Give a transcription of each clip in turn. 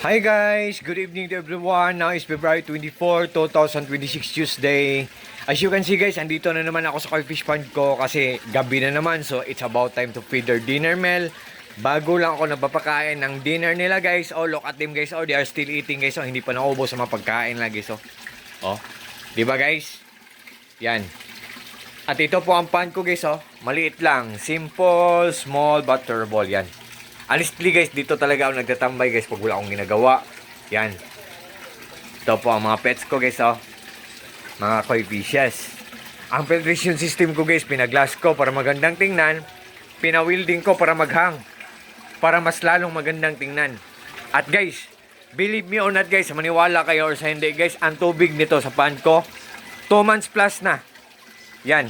Hi guys! Good evening to everyone. Now is February 24, 2026 Tuesday. As you can see guys, andito na naman ako sa koi fish pond ko kasi gabi na naman. So it's about time to feed their dinner meal. Bago lang ako napapakain ng dinner nila guys. Oh, look at them guys. Oh, they are still eating guys. Oh, hindi pa naubos sa mga pagkain lagi. So, oh, di ba guys? Yan. At ito po ang pond ko guys. Oh, maliit lang. Simple, small, but turbo. Yan. Honestly guys, dito talaga ako nagtatambay guys pag wala akong ginagawa. Yan. Ito po ang mga pets ko guys, oh. Mga koi fishes. Ang filtration system ko guys, pinaglass ko para magandang tingnan. Pinawilding ko para maghang. Para mas lalong magandang tingnan. At guys, believe me or not guys, maniwala kayo or sa hindi guys, ang tubig nito sa pond ko, 2 months plus na. Yan.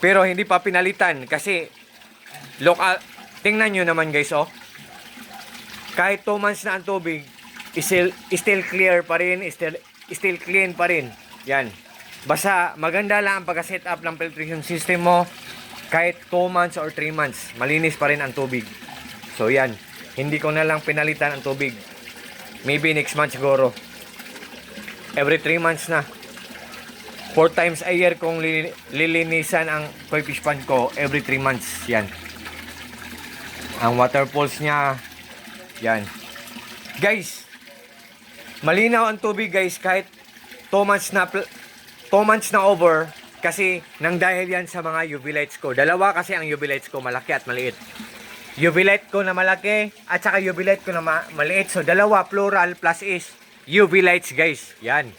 Pero hindi pa pinalitan kasi local. Tingnan nyo naman guys, oh. Kahit 2 months na ang tubig, still clear pa rin, still clean pa rin. Yan. Basta maganda lang ang pagka-set up ng filtration system mo. Kahit 2 months or 3 months, malinis pa rin ang tubig. So yan. Hindi ko na lang pinalitan ang tubig. Maybe next month siguro. Every 3 months na. 4 times a year kung lilinisan ang koi fish pond ko. Every 3 months. Yan. Ang waterfalls niya, yan. Guys, malinaw ang tubig guys kahit 2 months na over kasi nang dahil yan sa mga UV lights ko. Dalawa kasi ang UV lights ko, malaki at maliit. UV light ko na malaki at saka UV light ko na maliit. So dalawa, plural plus is UV lights guys. Yan.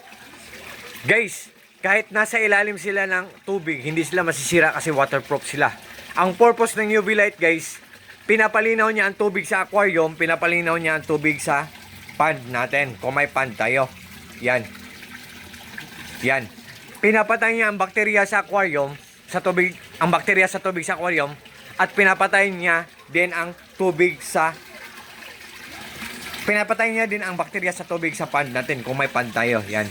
Guys, kahit nasa ilalim sila ng tubig, hindi sila masisira kasi waterproof sila. Ang purpose ng UV light guys, pinapalinaw niya ang tubig sa aquarium, pinapalinaw niya ang tubig sa pond natin. Kung may pond tayo. Yan. Yan. Pinapatay niya ang bakterya sa aquarium, sa tubig, ang bakterya sa tubig sa aquarium, at pinapatay niya din ang tubig sa bakterya sa tubig sa pond natin kung may pond tayo. Yan.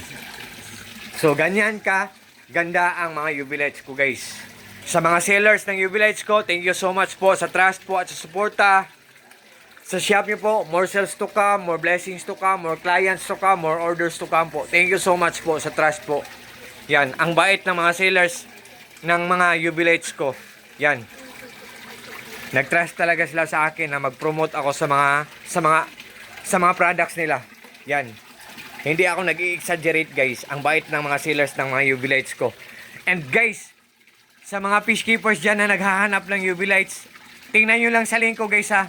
So ganyan ka ganda ang mga UV lights ko guys. Sa mga sellers ng UV lights ko, thank you so much po sa trust po at sa suporta. Sa shop niyo po, more sales to come, more blessings to come, more clients to come, more orders to come po. Thank you so much po sa trust po. Yan, ang bait ng mga sellers ng mga UV lights ko. Yan. Nag-trust talaga sila sa akin na mag-promote ako sa mga products nila. Yan. Hindi ako nag-i-exaggerate guys. Ang bait ng mga sellers ng mga UV lights ko. And guys, sa mga fish keepers dyan na naghahanap ng UV lights, tingnan nyo lang sa link ko guys ha.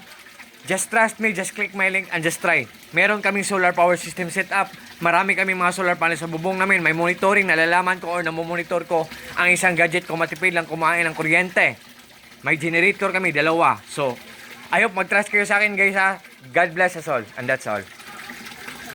Just trust me, just click my link and just try. Meron kaming solar power system set up. Marami kaming mga solar panels sa bubong namin. May monitoring, nalalaman ko or namomonitor ko ang isang gadget kung matipid lang kumain ng kuryente. May generator kami, 2. So, I hope mag-trust kayo sa akin guys ha. God bless us all. And that's all.